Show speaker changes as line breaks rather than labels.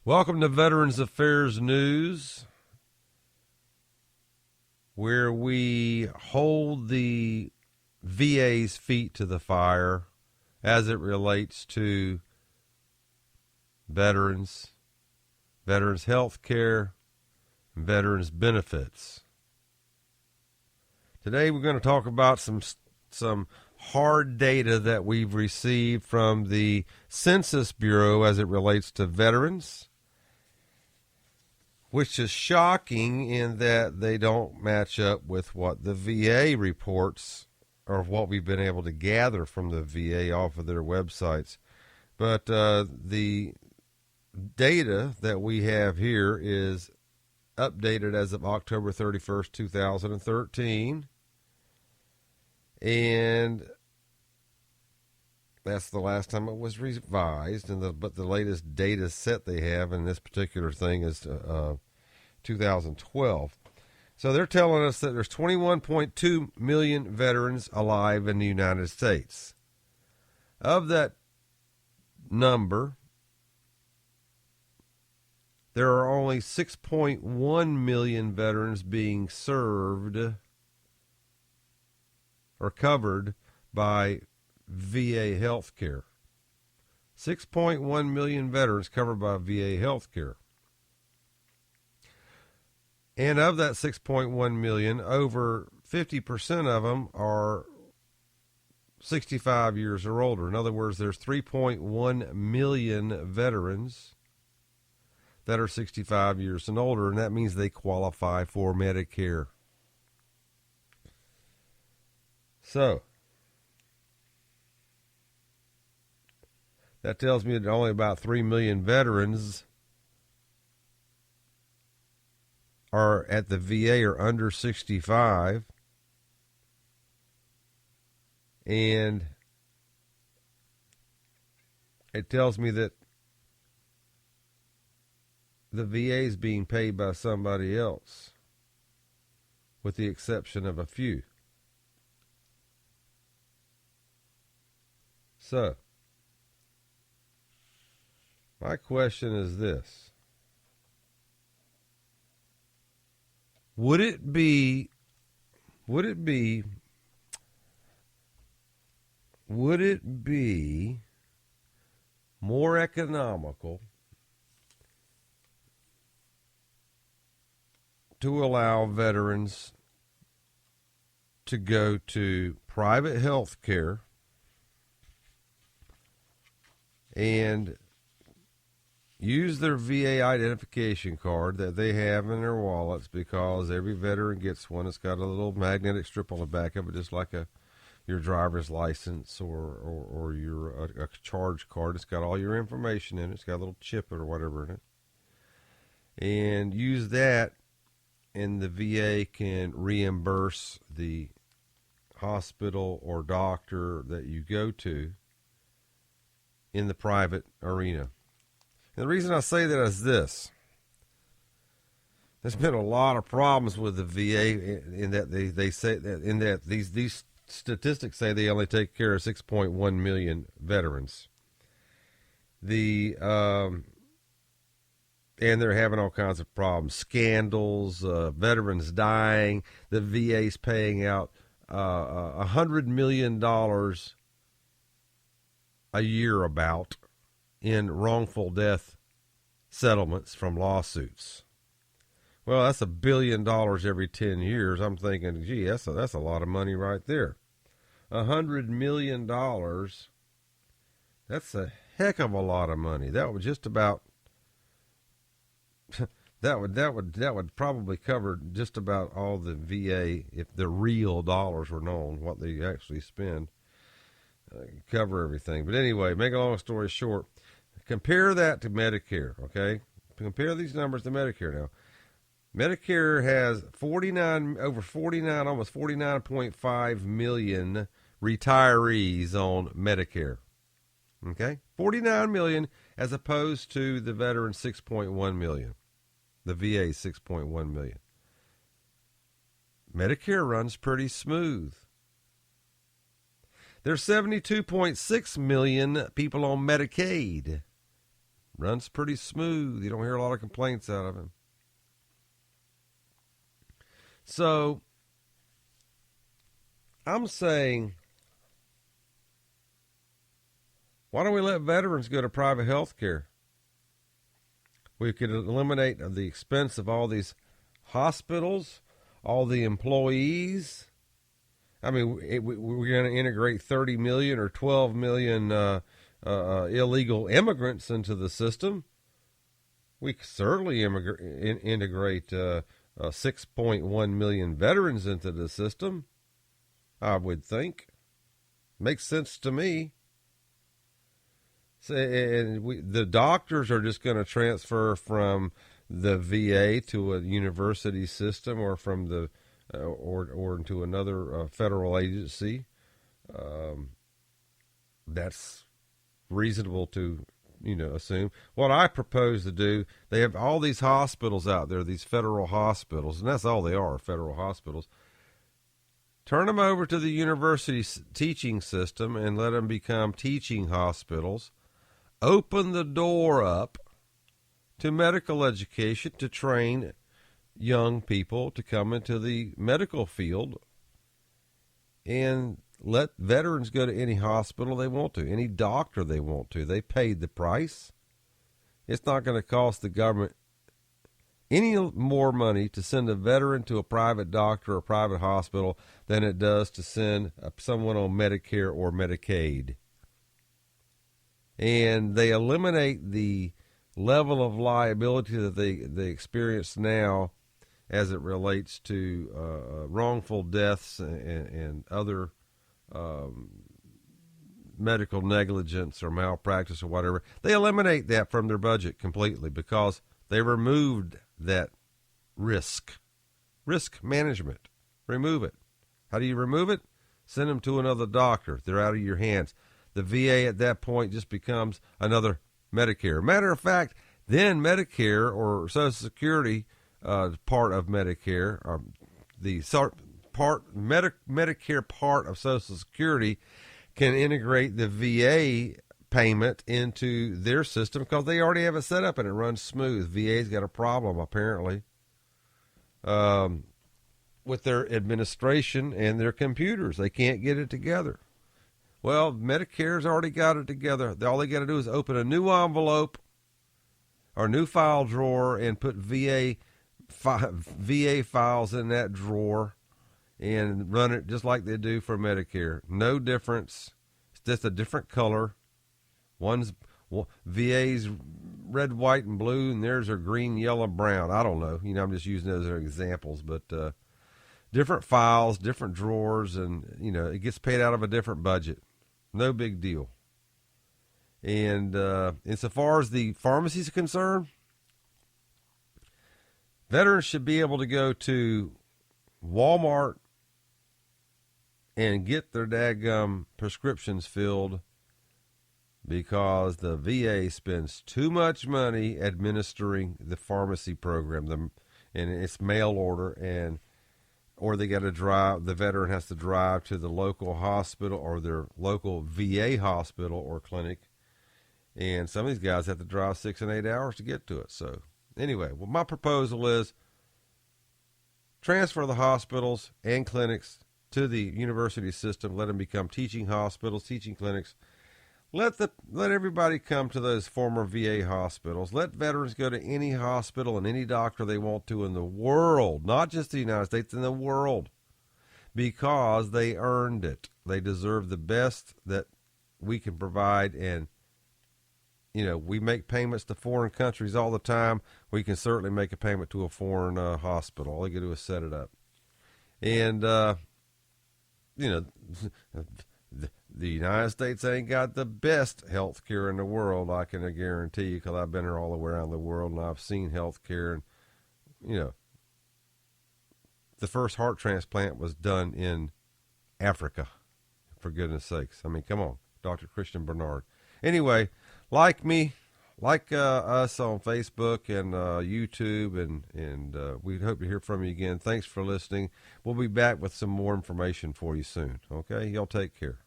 Welcome to Veterans Affairs News, where we hold the VA's feet to the fire as it relates to veterans, veterans health care, and veterans benefits. Today we're going to talk about some hard data that we've received from the Census Bureau as it relates to veterans, which is shocking in that they don't match up with what the VA reports or what we've been able to gather from the VA off of their websites. But the data that we have here is updated as of October 31st, 2013. And that's the last time it was revised. But the latest data set they have in this particular thing is 2012. So they're telling us that there's 21.2 million veterans alive in the United States. Of that number, there are only 6.1 million veterans being served or covered by VA health care. 6.1 million veterans covered by VA health care. And of that 6.1 million, over 50% of them are 65 years or older. In other words, there's 3.1 million veterans that are 65 years and older, and that means they qualify for Medicare. So, that tells me that only about 3 million veterans are at the VA or under 65. And it tells me that the VA is being paid by somebody else, with the exception of a few. So, my question is this. Would it be more economical to allow veterans to go to private health care and use their VA identification card that they have in their wallets, because every veteran gets one. It's got a little magnetic strip on the back of it, just like your driver's license or your a charge card. It's got all your information in it. It's got a little chip or whatever in it. And use that, and the VA can reimburse the hospital or doctor that you go to in the private arena. And the reason I say that is this. There's been a lot of problems with the VA in that they say that these statistics say they only take care of 6.1 million veterans. And they're having all kinds of problems, scandals, veterans dying. The VA's paying out $100 million a year about in wrongful death settlements from lawsuits. Well, that's $1 billion every 10 years. I'm thinking, gee, that's a lot of money right there. $100 million, that's a heck of a lot of money. That would just about that would probably cover just about all the VA, if the real dollars were known, what they actually spend, cover everything. But anyway, make a long story short, compare that to Medicare, okay? Compare these numbers to Medicare now. Medicare has almost 49.5 million retirees on Medicare. Okay? 49 million as opposed to the veteran 6.1 million. The VA 6.1 million. Medicare runs pretty smooth. There's 72.6 million people on Medicaid. runs pretty smooth. You don't hear a lot of complaints out of him. So I'm saying, why don't we let veterans go to private health care? We could eliminate the expense of all these hospitals, all the employees. I mean, we're going to integrate 30 million or 12 million illegal immigrants into the system. We could certainly integrate 6.1 million veterans into the system, I would think. Makes sense to me. So, and the doctors are just going to transfer from the VA to a university system, or from the or into another federal agency. That's reasonable to assume. What I propose to do, they have all these hospitals out there, these federal hospitals, and that's all they are, federal hospitals. Turn them over to the university teaching system and let them become teaching hospitals. Open the door up to medical education to train young people to come into the medical field, and let veterans go to any hospital they want to, any doctor they want to. They paid the price. It's not going to cost the government any more money to send a veteran to a private doctor or a private hospital than it does to send someone on Medicare or Medicaid. And they eliminate the level of liability that they experience now as it relates to wrongful deaths and other medical negligence or malpractice or whatever. They eliminate that from their budget completely because they removed that risk management. Remove it. How do you remove it? Send them to another doctor. They're out of your hands. The VA at that point just becomes another Medicare. Matter of fact, then Medicare or Social Security part of Medicare, or the Medicare part of Social Security, can integrate the VA payment into their system because they already have it set up and it runs smooth. VA's got a problem apparently with their administration and their computers. They can't get it together. Well, Medicare's already got it together. All they got to do is open a new envelope or new file drawer and put VA files in that drawer and run it just like they do for Medicare. No difference. It's just a different color. VA's red, white, and blue, and theirs are green, yellow, brown. I don't know. I'm just using those as examples, but different files, different drawers, and it gets paid out of a different budget. No big deal. And insofar as the pharmacies are concerned, veterans should be able to go to Walmart and get their daggum prescriptions filled because the VA spends too much money administering the pharmacy program, and it's mail order, or they got to drive. The veteran has to drive to the local hospital or their local VA hospital or clinic, and some of these guys have to drive 6 and 8 hours to get to it. So anyway, my proposal is transfer the hospitals and clinics to the university system. Let them become teaching hospitals, teaching clinics. Let everybody come to those former VA hospitals. Let veterans go to any hospital and any doctor they want to in the world, not just the United States, in the world, because they earned it. They deserve the best that we can provide. And, we make payments to foreign countries all the time. We can certainly make a payment to a foreign hospital. All you got to do is set it up. And, the United States ain't got the best health care in the world, I can guarantee you, because I've been here all around the world and I've seen health care. And, the first heart transplant was done in Africa, for goodness sakes. I mean, come on, Dr. Christian Bernard. Anyway, like me, like us on Facebook and YouTube, and we hope to hear from you again. Thanks for listening. We'll be back with some more information for you soon. Okay, y'all take care.